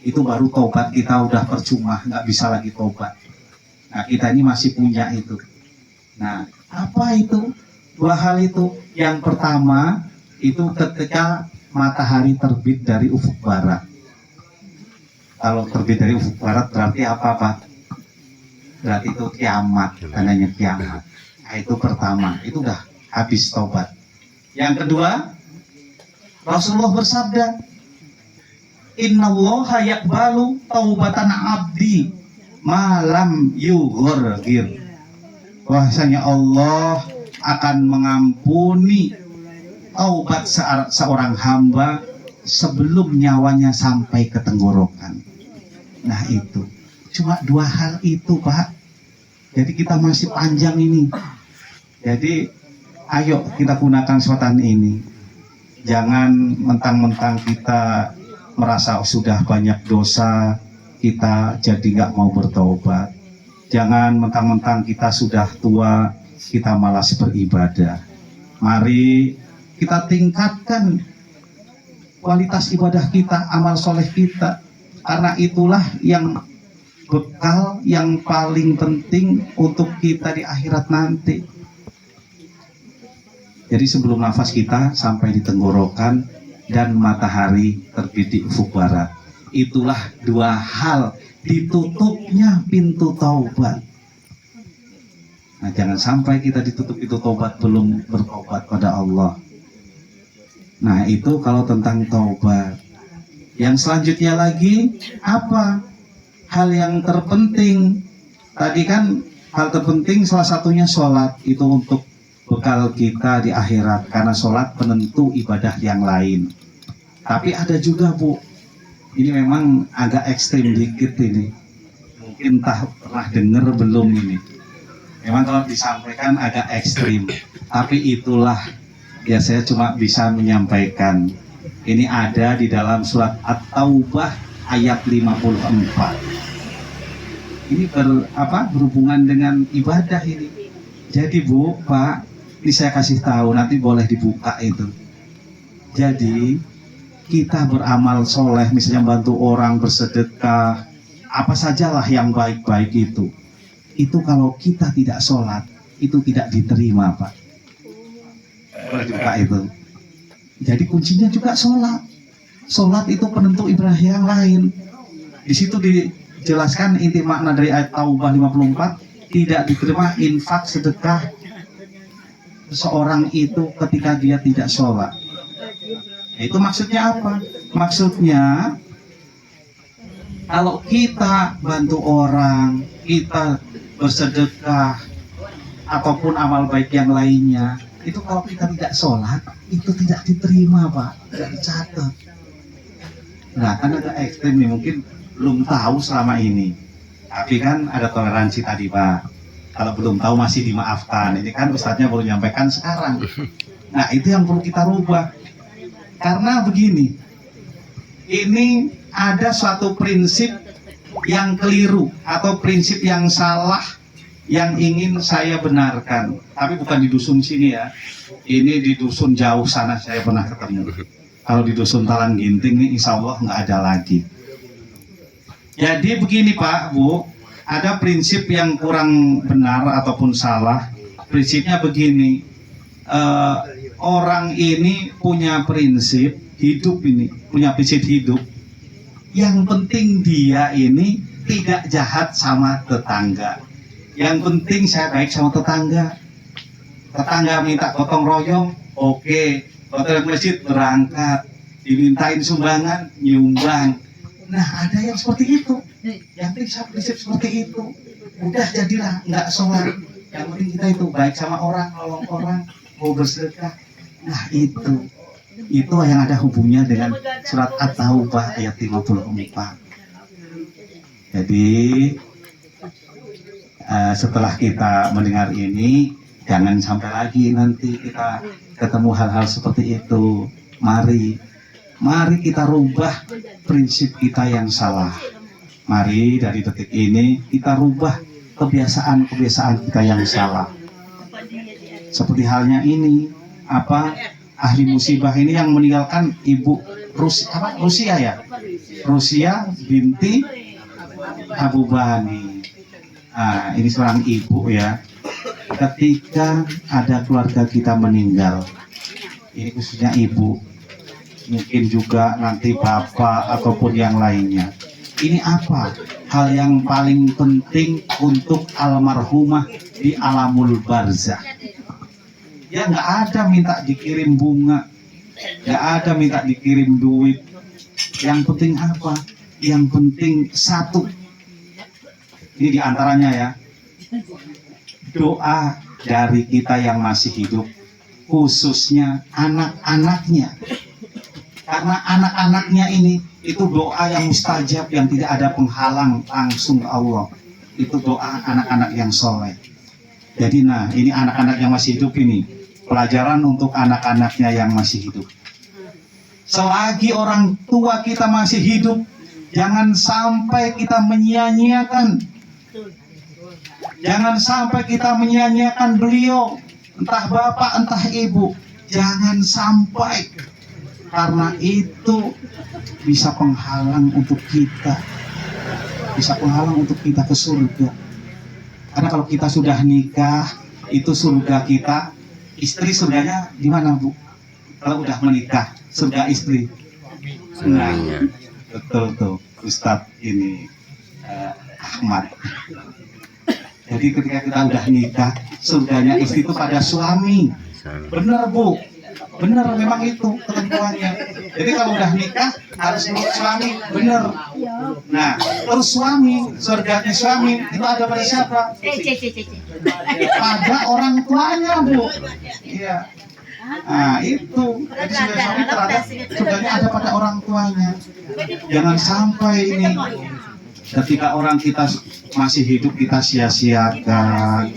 Itu baru tobat kita udah percuma, nggak bisa lagi tobat. Nah kita ini masih punya itu. Nah apa itu 2 hal itu? Yang pertama itu ketika matahari terbit dari ufuk barat. Kalau terbit dari ufuk barat berarti apa Pak? Berarti itu kiamat, tandanya kiamat. Nah itu pertama, itu udah habis tobat. Yang kedua, Rasulullah bersabda, innallaha yaqbalu taubatan abdi malam yughorgir. Bahwasanya Allah akan mengampuni taubat seorang hamba sebelum nyawanya sampai ke tenggorokan. Nah itu cuma 2 hal itu Pak. Jadi kita masih panjang ini. Jadi ayo kita gunakan kesempatan ini. Jangan mentang-mentang kita merasa sudah banyak dosa, kita jadi nggak mau bertobat. Jangan mentang-mentang kita sudah tua, kita malas beribadah. Mari kita tingkatkan kualitas ibadah kita, amal soleh kita. Karena itulah yang bekal yang paling penting untuk kita di akhirat nanti. Jadi sebelum nafas kita sampai di tenggorokan dan matahari terbit di ufuk barat, itulah 2 hal ditutupnya pintu taubat. Nah jangan sampai kita ditutup itu taubat belum bertobat pada Allah. Nah itu kalau tentang taubat. Yang selanjutnya lagi apa? Hal yang terpenting. Tadi kan hal terpenting salah satunya sholat. Itu untuk bekal kita di akhirat. Karena sholat penentu ibadah yang lain. Tapi ada juga Bu, ini memang agak ekstrim dikit ini. Mungkin entah pernah dengar belum ini. Memang kalau disampaikan agak ekstrim. Tapi itulah ya saya cuma bisa menyampaikan. Ini ada di dalam surat At-Taubah ayat 54. Ini berhubungan dengan ibadah ini. Jadi Bu, Pak, ini saya kasih tahu, nanti boleh dibuka itu. Jadi kita beramal soleh, misalnya bantu orang, bersedekah, apa sajalah yang baik-baik itu kalau kita tidak sholat, itu tidak diterima Pak. Boleh dibuka itu. Jadi kuncinya juga sholat. Sholat itu penentu ibadah yang lain. Di situ dijelaskan inti makna dari ayat Taubah 54, tidak diterima infak sedekah seorang itu ketika dia tidak sholat. Itu maksudnya apa? Maksudnya kalau kita bantu orang, kita bersedekah ataupun amal baik yang lainnya, itu kalau kita tidak sholat, itu tidak diterima Pak, tidak dicatat. Nah kan ada ekstrim nih, mungkin belum tahu selama ini. Tapi kan ada toleransi tadi Pak. Kalau belum tahu masih dimaafkan. Ini kan Ustadznya baru nyampaikan sekarang. Nah itu yang perlu kita rubah. Karena begini, ini ada suatu prinsip yang keliru atau prinsip yang salah yang ingin saya benarkan. Tapi bukan di dusun sini ya. Ini di dusun jauh sana saya pernah ketemu. Kalau di dusun Talang Ginting nih insya Allah nggak ada lagi. Jadi begini Pak, Bu, ada prinsip yang kurang benar ataupun salah. Prinsipnya begini, orang ini punya prinsip hidup ini, punya prinsip hidup. Yang penting dia ini tidak jahat sama tetangga. Yang penting saya baik sama tetangga. Tetangga minta gotong royong, oke. Gotong masjid berangkat, dimintain sumbangan, nyumbang. Nah ada yang seperti itu. Yang penting saya prinsip seperti itu. Udah jadilah nggak sholat. Yang penting kita itu baik sama orang, nolong orang, mau bersedekah. Nah itu yang ada hubungnya dengan surat At-Taubah ayat 54. Jadi setelah kita mendengar ini, jangan sampai lagi nanti kita ketemu hal-hal seperti itu. Mari kita rubah prinsip kita yang salah. Mari dari detik ini kita rubah kebiasaan-kebiasaan kita yang salah. Seperti halnya ini, ahli musibah ini yang meninggalkan ibu Rusia ya, Rusia binti Abu Bani. Nah, ini seorang ibu ya. Ketika ada keluarga kita meninggal, ini khususnya ibu, mungkin juga nanti bapak ataupun yang lainnya. Ini apa hal yang paling penting untuk almarhumah di alamul barzah? Ya nggak ada minta dikirim bunga, nggak ada minta dikirim duit. Yang penting apa? Yang penting satu. Ini diantaranya ya, doa dari kita yang masih hidup, khususnya anak-anaknya. Karena anak-anaknya ini itu doa yang mustajab, yang tidak ada penghalang langsung ke Allah. Itu doa anak-anak yang soleh. Jadi ini anak-anak yang masih hidup ini, pelajaran untuk anak-anaknya yang masih hidup. Selagi orang tua kita masih hidup, jangan sampai kita menyia-nyiakan. Jangan sampai kita menyia-nyiakan beliau, entah bapak, entah ibu. Jangan sampai, karena itu bisa penghalang untuk kita, bisa penghalang untuk kita ke surga. Karena kalau kita sudah nikah, itu surga kita. Istri surganya di mana, Bu? Kalau udah menikah, surga istri. Nah, betul tuh, Ustadz ini Ahmad. Jadi ketika kita udah nikah, surganya istri itu pada suami. Bener Bu, bener memang itu ketentuannya. Jadi kalau udah nikah harus nurut suami, bener. Nah, terus suami, surganya suami itu ada pada siapa? Pada orang tuanya Bu. Iya. Nah itu, jadi suami terhadap surganya ada pada orang tuanya. Jangan sampai ini ketika orang kita masih hidup kita sia-siakan.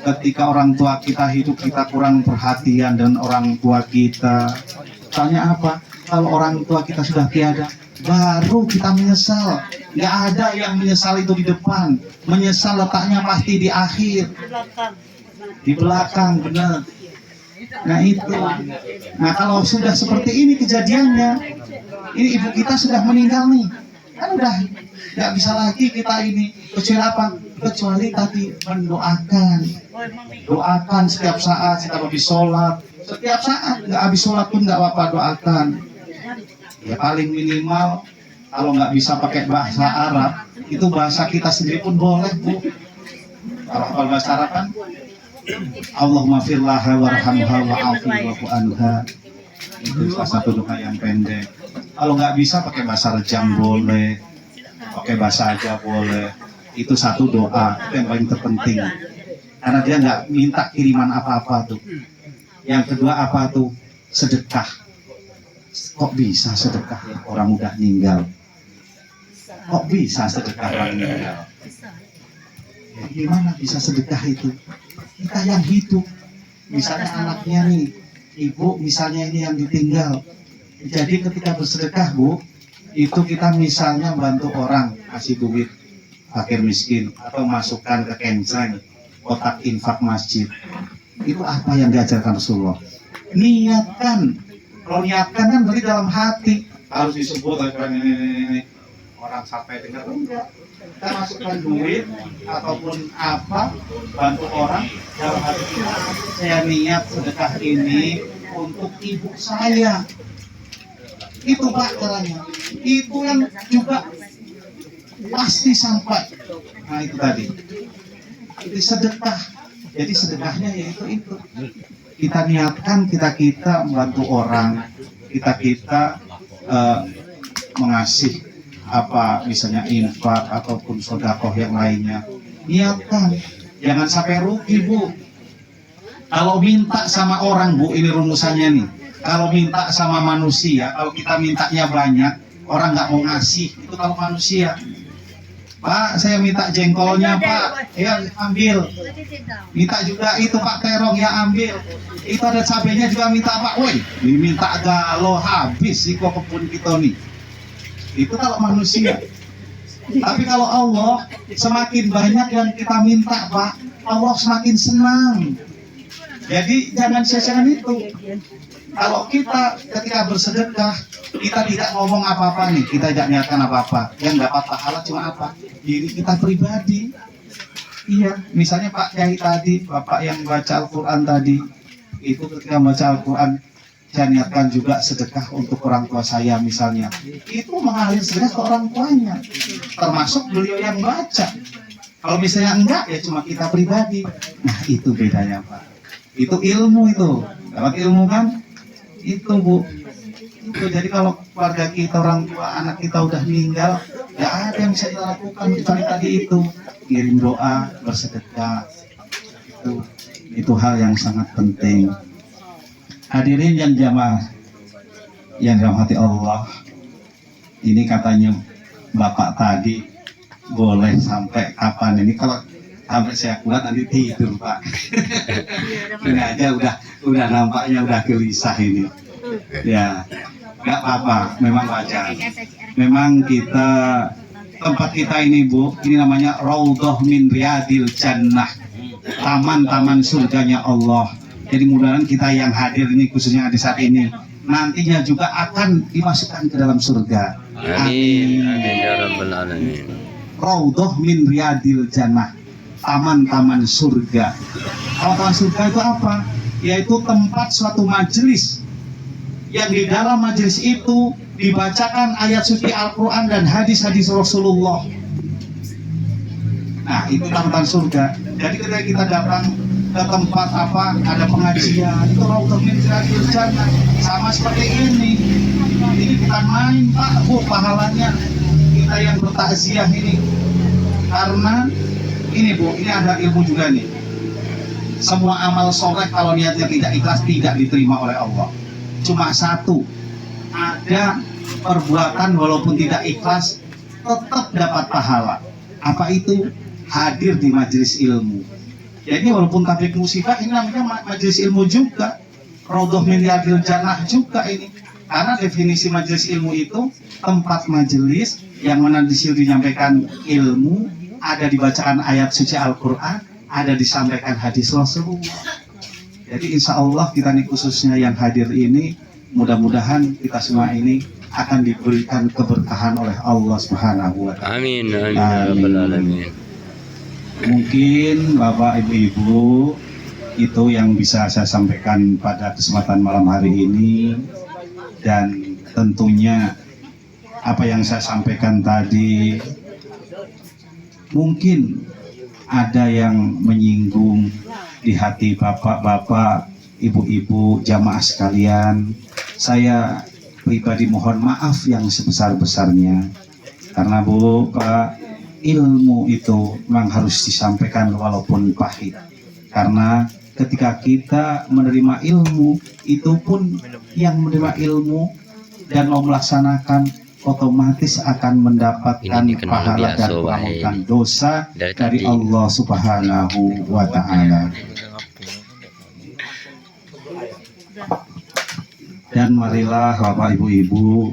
Ketika orang tua kita hidup kita kurang perhatian dengan orang tua kita. Tanya apa? Kalau orang tua kita sudah tiada, baru kita menyesal. Nggak ada yang menyesal itu di depan. Menyesal letaknya pasti di akhir. Di belakang, benar. Nah itu. Nah kalau sudah seperti ini kejadiannya, ini ibu kita sudah meninggal nih. Kan udah nggak bisa lagi kita ini, kecuali apa? Kecuali tadi mendoakan. Doakan setiap saat, kita habis sholat. Setiap saat, nggak habis sholat pun nggak apa-apa, doakan. Ya paling minimal, kalau nggak bisa pakai bahasa Arab, itu bahasa kita sendiri pun boleh Bu. Kalau bahasa Arab kan, Allahumma firlaha warhamha wa'afi wa'fu anha. Itu salah satu doa yang pendek. Kalau nggak bisa pakai bahasa Rejang boleh, pakai bahasa aja boleh. Itu satu doa yang paling terpenting. Karena dia nggak minta kiriman apa-apa tuh. Yang kedua apa tuh? Sedekah. Kok bisa sedekah ya orang udah meninggal? Kok bisa sedekah orang meninggal? Ya, gimana bisa sedekah itu? Kita yang hidup, misalnya anaknya nih, ibu misalnya ini yang ditinggal, Jadi ketika bersedekah Bu, itu kita misalnya bantu orang kasih duit fakir miskin atau masukkan ke kenceng kotak infak masjid, itu apa yang diajarkan Rasulullah? Niatkan. Kalau niatkan kan berarti dalam hati, harus disebut ini orang sampai dengar, enggak. Kita masukkan duit ataupun apa, bantu orang dalam hati kita, saya niat sedekah ini untuk ibu saya. Itu Pak caranya. Itu yang juga pasti sampai. Nah itu tadi. Itu sedekah. Jadi sedekahnya yaitu itu. Kita niatkan kita membantu orang, kita mengasih apa misalnya infak ataupun sedekah yang lainnya. Niatkan. Jangan sampai rugi Bu. Kalau minta sama orang Bu, ini rumusannya nih. Kalau minta sama manusia, kalau kita mintanya banyak, orang nggak mau ngasih, itu kalau manusia. Pak, saya minta jengkolnya Pak, ya ambil. Minta juga itu Pak terong, ya ambil. Itu ada cabenya juga minta Pak, woi, diminta galau habis sih kok kebun kita nih. Itu kalau manusia. Tapi kalau Allah, semakin banyak yang kita minta Pak, Allah semakin senang. Jadi jangan sia-siakan itu. Kalau kita ketika bersedekah, kita tidak ngomong apa-apa nih, kita tidak niatkan apa-apa. Yang dapat pahala cuma apa? Diri kita pribadi. Iya, misalnya Pak Kiai tadi, Bapak yang baca Al-Quran tadi, itu ketika baca Al-Quran, saya niatkan juga sedekah untuk orang tua saya misalnya. Itu mengalir sedekah ke orang tuanya, termasuk beliau yang baca. Kalau misalnya enggak, ya cuma kita pribadi. Nah itu bedanya Pak. Itu ilmu itu, dapat ilmu kan? Itu Bu. Itu jadi kalau keluarga kita, orang tua, anak kita udah meninggal, ya ada yang bisa kita lakukan kecuali tadi itu kirim doa, bersedekah. Itu hal yang sangat penting. Hadirin yang jamaah yang dirahmati Allah, ini katanya Bapak tadi boleh sampai kapan ini? Kalau sampai saya kuat nanti tidur Pak. Ini aja udah nampaknya udah gelisah ini. Ya, nggak apa-apa, memang wajar. Memang kita tempat kita ini Bu, ini namanya Raudhah min Riyadil Jannah, taman-taman surganya Allah. Jadi mudah-mudahan kita yang hadir ini khususnya di saat ini nantinya juga akan dimasukkan ke dalam surga. Amin. Amin ya rabbal alamin. Raudhah min Riyadil Jannah, taman-taman surga. Taman-taman surga itu apa? Yaitu tempat suatu majelis yang di dalam majelis itu dibacakan ayat suci Al-Quran dan hadis-hadis Rasulullah. Nah itu taman surga. Jadi ketika kita datang ke tempat apa, ada pengajian, itu Raudhah min Riyadil Jannah. Sama seperti ini. Ini bukan main Pak Bu pahalanya kita yang bertakziah ini. Karena ini Bu, ini ada ilmu juga nih. Semua amal soleh kalau niatnya tidak ikhlas tidak diterima oleh Allah. Cuma satu, ada perbuatan walaupun tidak ikhlas tetap dapat pahala. Apa itu? Hadir di majelis ilmu. Jadi walaupun tablik musibah ini namanya majelis ilmu juga. Raudhah min Riyadil Jannah juga ini. Karena definisi majelis ilmu itu tempat majelis yang mana di situ dinyampaikan ilmu, ada dibacakan ayat suci Al-Quran, ada disampaikan hadis Rasulullah. Jadi insya Allah kita nih khususnya yang hadir ini, mudah-mudahan kita semua ini akan diberikan keberkahan oleh Allah Subhanahu wa Ta'ala. Amin. Amin ya rabbal alamin. Mungkin Bapak Ibu itu yang bisa saya sampaikan pada kesempatan malam hari ini, dan tentunya apa yang saya sampaikan tadi mungkin ada yang menyinggung di hati bapak-bapak, ibu-ibu, jamaah sekalian. Saya pribadi mohon maaf yang sebesar-besarnya. Karena Bu, Pak, ilmu itu memang harus disampaikan walaupun pahit. Karena ketika kita menerima ilmu, itu pun yang menerima ilmu dan mau melaksanakan otomatis akan mendapatkan pahala dan pengampunan dosa dari Allah Subhanahu wa Ta'ala. Dan marilah Bapak Ibu-Ibu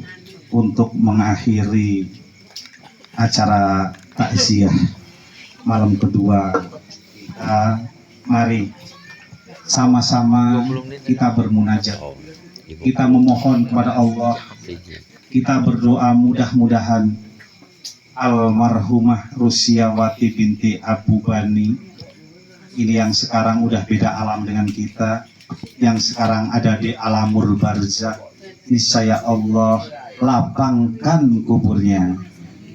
untuk mengakhiri acara takziah malam kedua kita, mari sama-sama kita bermunajat, kita memohon kepada Allah, kita berdoa mudah-mudahan almarhumah Rusiawati binti Abu Bani ini yang sekarang udah beda alam dengan kita, yang sekarang ada di alamul barzakh, niscaya Allah lapangkan kuburnya,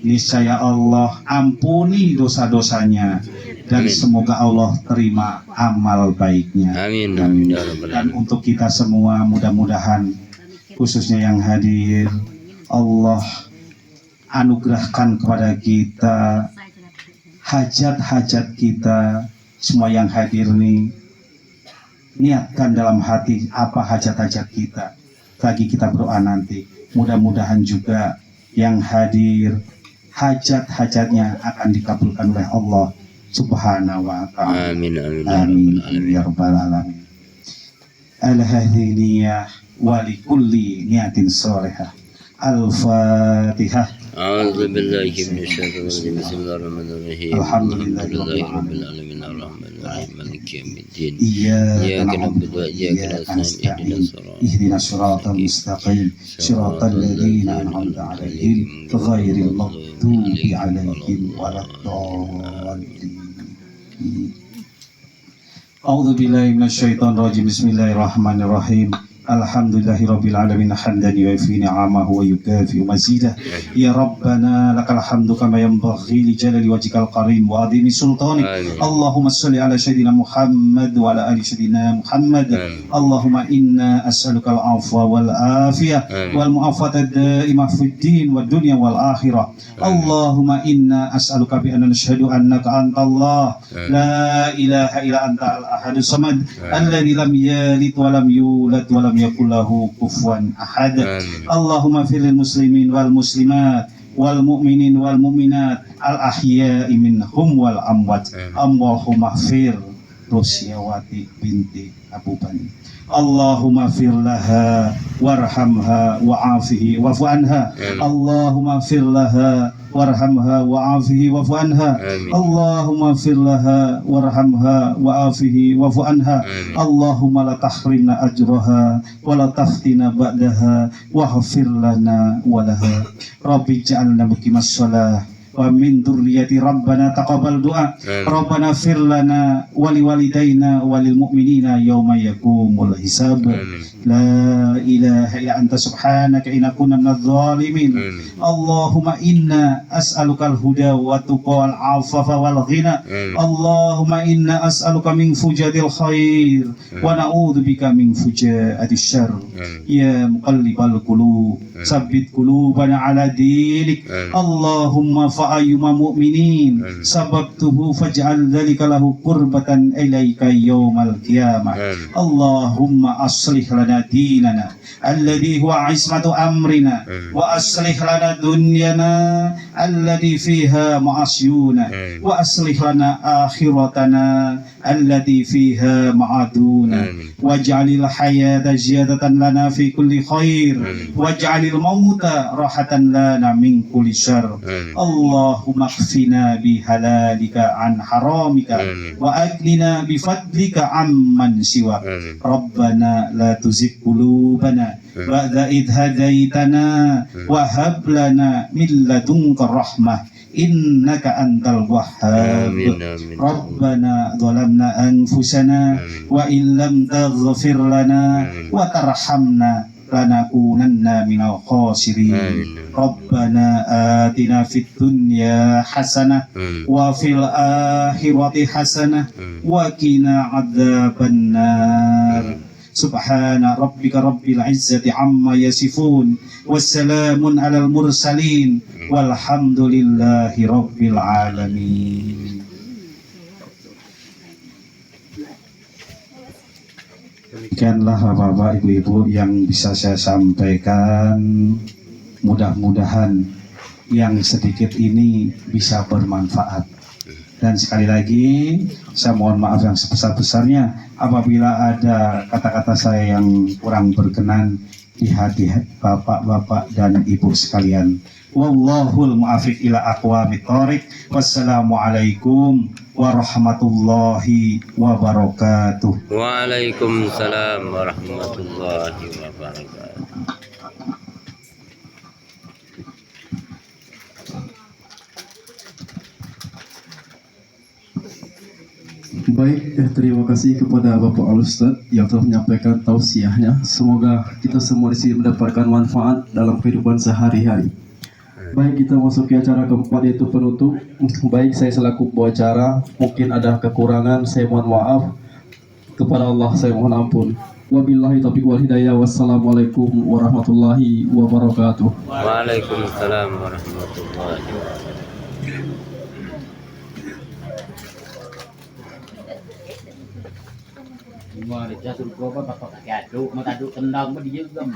niscaya Allah ampuni dosa-dosanya, dan semoga Allah terima amal baiknya. Amin. Amin. Ya Rabbal Dan Alamin. untuk kita semua mudah-mudahan khususnya yang hadir, Allah anugerahkan kepada kita hajat-hajat kita. Semua yang hadir nih, niatkan dalam hati apa hajat-hajat kita bagi kita berdoa nanti. Mudah-mudahan juga yang hadir hajat-hajatnya akan dikabulkan oleh Allah Subhanahu wa ta'ala. Amin. Amin. Amin ya rabbal alamin. Al-hadiniyah wa likulli niyatin sholihah. Al-Fatihah. أعوذ بالله من الشيطان الرجيم بسم الله الرحمن الرحيم الحمد لله رب العالمين الرحمن الرحيم مالك يوم الدين إياك إياك نعبد نعبد وإياك وإياك نستعين نستعين اهدنا الصراط المستقيم صراط الذين أنعمت عليهم غير المغضوب عليهم ولا الضالين. أعوذ بالله من الشيطان الرجيم بسم الله الرحمن الرحيم. Alhamdulillahirabbil alamin hamdan yuwafi ni'amahu wa yukafi mazidah. Ya Rabbana lakal hamdu kama yanbaghi li jalali wajhikal karim wa adhimi sultanik. Allahumma shalli ala sayyidina Muhammad wa ala ali sayyidina Muhammad. Allahumma inna as'aluka al-'afwa wal afiyah wal mu'afata ad-da'imah fid din wad dunya wal akhirah. Allahumma inna as'aluka bi anna nashhadu annaka antallah la ilaha illa anta al-ahadus samad alladzi lam yalid wa lam yulad wa lam yakul lahu kufuwan ahad. Allahumma firil muslimin wal muslimat wal mu'minin wal mu'minat al ahya'i minhum wal amwat. Allahumma fir Rusiawati binti Abu Bani. Allahumma fir laha warhamha wa'afihi wa'fu anha. Allahumma fir laha warhamha wa'afihi wa'fu anha. Allahumma fir laha warhamha wa'afihi wa'fu anha. Allahumma la tahrimna ajraha wa la taftina ba'daha waghfir lana wa laha. Rabbi ja'alna muqimas shalah wa min dzurriyyati rabbana taqabbal du'a. Rabbana fir lana wa liwalidayna wa lil mu'minina yauma yaqumul hisab. La ilaha illa anta subhanaka inna kunna minadh dhalimin. Allahumma inna as'alukal huda wa tuqa wal afafa wal ghina. Allahumma inna as'aluka min fujadil khair wa na'udzubika min fujatil syarr. Ya muqallibal qulub sabbit qulubana ala dinik. Allahumma fa'ayyuma mu'minin sababtuhu faj'al dzalika lahu qurbatan ilaika yaumal qiyamah. Allahumma aslih lana dinana alladhi huwa ismatu amrina wa aslih lana dunyana alladhi fiha ma'asyuna wa aslih lana akhiratana alladhi fiha ma'aduna waj'alil hayata ziyadatan lana fi kulli khair waj'alil mauta rahatan lana min kulli syarr. Allahumma kfina bi halalika an haramika wa agnina bi fadlika amman siwa. Rabbana la tuzigh qulubana ba'da idh hadaitana wa hab lana min ladunka rahmah innaka antal wahhab. Rabbana zalamna anfusana wa illam taghfir lana wa tarhamna lanakunanna minal khasirin. Rabbana atina fid dunya hasanah wa fil akhirati hasanah wa qina adzabannar. Subhana rabbika rabbil izzati amma yasifun wassalamun alal mursalin walhamdulillahi rabbil alamin. Demikianlah Bapak Ibu yang bisa saya sampaikan. Mudah-mudahan yang sedikit ini bisa bermanfaat. Dan sekali lagi saya mohon maaf yang sebesar-besarnya apabila ada kata-kata saya yang kurang berkenan. di hati bapak-bapak dan ibu sekalian. Wallahul mu'afiq ila aqwamit thoriq. Wassalamualaikum warahmatullahi wabarakatuh. Waalaikumsalam warahmatullahi wabarakatuh. Baik, terima kasih kepada Bapak Al-Ustadz yang telah menyampaikan tausiahnya. Semoga kita semua di sini mendapatkan manfaat dalam kehidupan sehari-hari. Baik, kita masuk ke acara keempat, yaitu penutup. Baik, saya selaku pembicara mungkin ada kekurangan, saya mohon maaf. Kepada Allah saya mohon ampun. Wabillahi taufiq wal hidayah. Wassalamualaikum warahmatullahi wabarakatuh. Waalaikumsalam warahmatullahi wabarakatuh. Mà để cho tụi cô có tập thể dục mà ta tụi tầm đồng mà đi dưới gầm